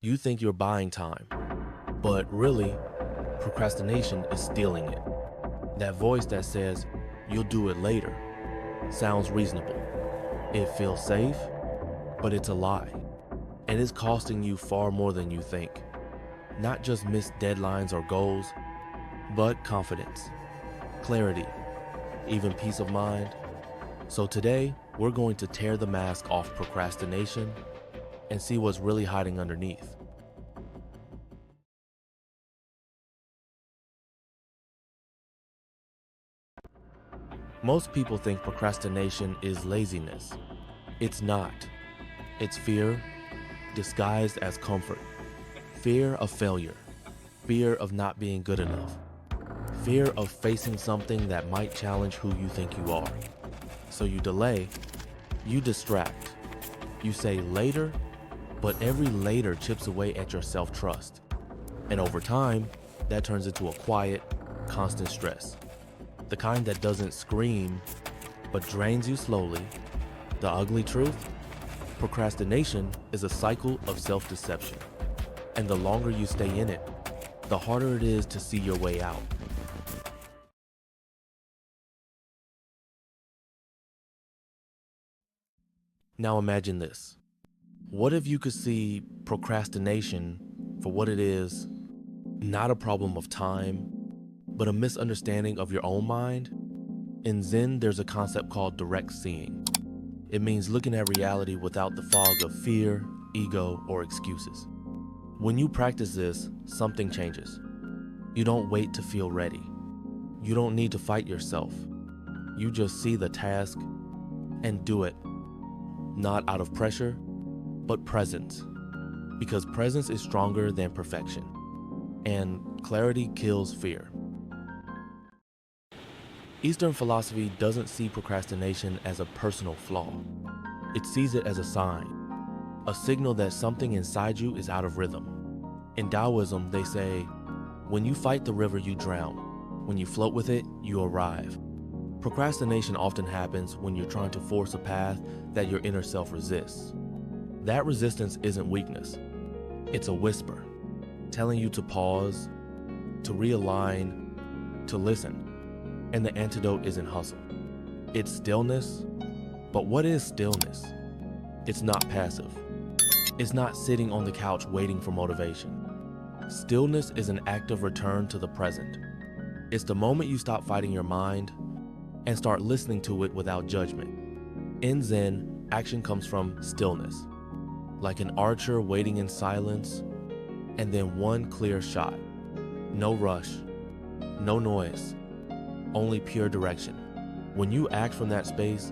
You think you're buying time, but really, procrastination is stealing it. That voice that says, you'll do it later, sounds reasonable. It feels safe, but it's a lie. And it's costing you far more than you think. Not just missed deadlines or goals, but confidence, clarity, even peace of mind. So today, we're going to tear the mask off procrastination and see what's really hiding underneath. Most people think procrastination is laziness. It's not. It's fear disguised as comfort. Fear of failure. Fear of not being good enough. Fear of facing something that might challenge who you think you are. So you delay, you distract, you say later, but every later chips away at your self-trust. And over time, that turns into a quiet, constant stress. The kind that doesn't scream, but drains you slowly. The ugly truth? Procrastination is a cycle of self-deception. And the longer you stay in it, the harder it is to see your way out. Now imagine this. What if you could see procrastination for what it is, not a problem of time, but a misunderstanding of your own mind? In Zen, there's a concept called direct seeing. It means looking at reality without the fog of fear, ego, or excuses. When you practice this, something changes. You don't wait to feel ready. You don't need to fight yourself. You just see the task and do it, not out of pressure, but presence. Because presence is stronger than perfection, and clarity kills fear. Eastern philosophy doesn't see procrastination as a personal flaw. It sees it as a sign, a signal that something inside you is out of rhythm. In Taoism, they say, when you fight the river, you drown. When you float with it, you arrive. Procrastination often happens when you're trying to force a path that your inner self resists. That resistance isn't weakness. It's a whisper, telling you to pause, to realign, to listen. And the antidote isn't hustle. It's stillness. But what is stillness? It's not passive. It's not sitting on the couch waiting for motivation. Stillness is an active return to the present. It's the moment you stop fighting your mind and start listening to it without judgment. In Zen, action comes from stillness, like an archer waiting in silence, and then one clear shot. No rush, no noise, only pure direction. When you act from that space,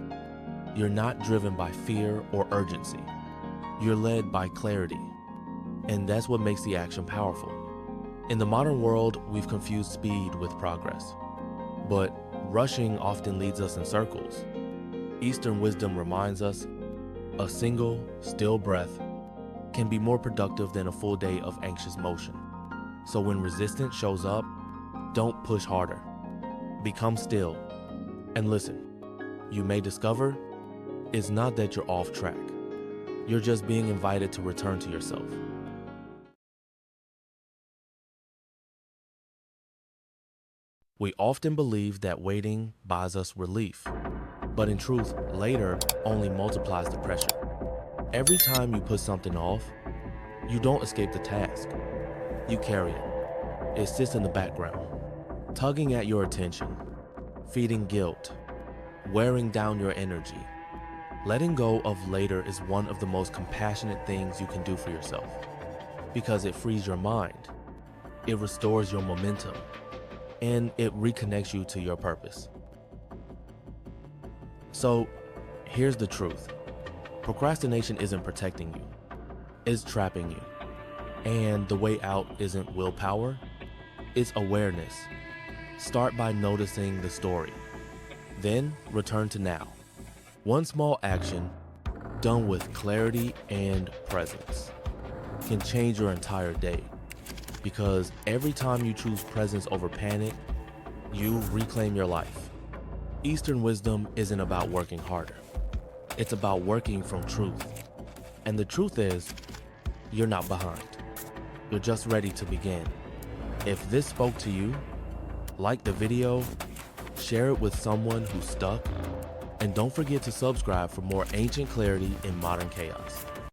you're not driven by fear or urgency. You're led by clarity, and that's what makes the action powerful. In the modern world, we've confused speed with progress, but rushing often leads us in circles. Eastern wisdom reminds us a single, still breath can be more productive than a full day of anxious motion. So when resistance shows up, don't push harder. Become still and listen. You may discover it's not that you're off track. You're just being invited to return to yourself. We often believe that waiting buys us relief, but in truth, later only multiplies the pressure. Every time you put something off, you don't escape the task. You carry it. It sits in the background, tugging at your attention, feeding guilt, wearing down your energy. Letting go of later is one of the most compassionate things you can do for yourself, because it frees your mind, it restores your momentum, and it reconnects you to your purpose. So, here's the truth. Procrastination isn't protecting you, it's trapping you. And the way out isn't willpower, it's awareness. Start by noticing the story, then return to now. One small action, done with clarity and presence, can change your entire day. Because every time you choose presence over panic, you reclaim your life. Eastern wisdom isn't about working harder. It's about working from truth. And the truth is, you're not behind. you're just ready to begin. If this spoke to you, like the video, share it with someone who's stuck, and don't forget to subscribe for more ancient clarity in modern chaos.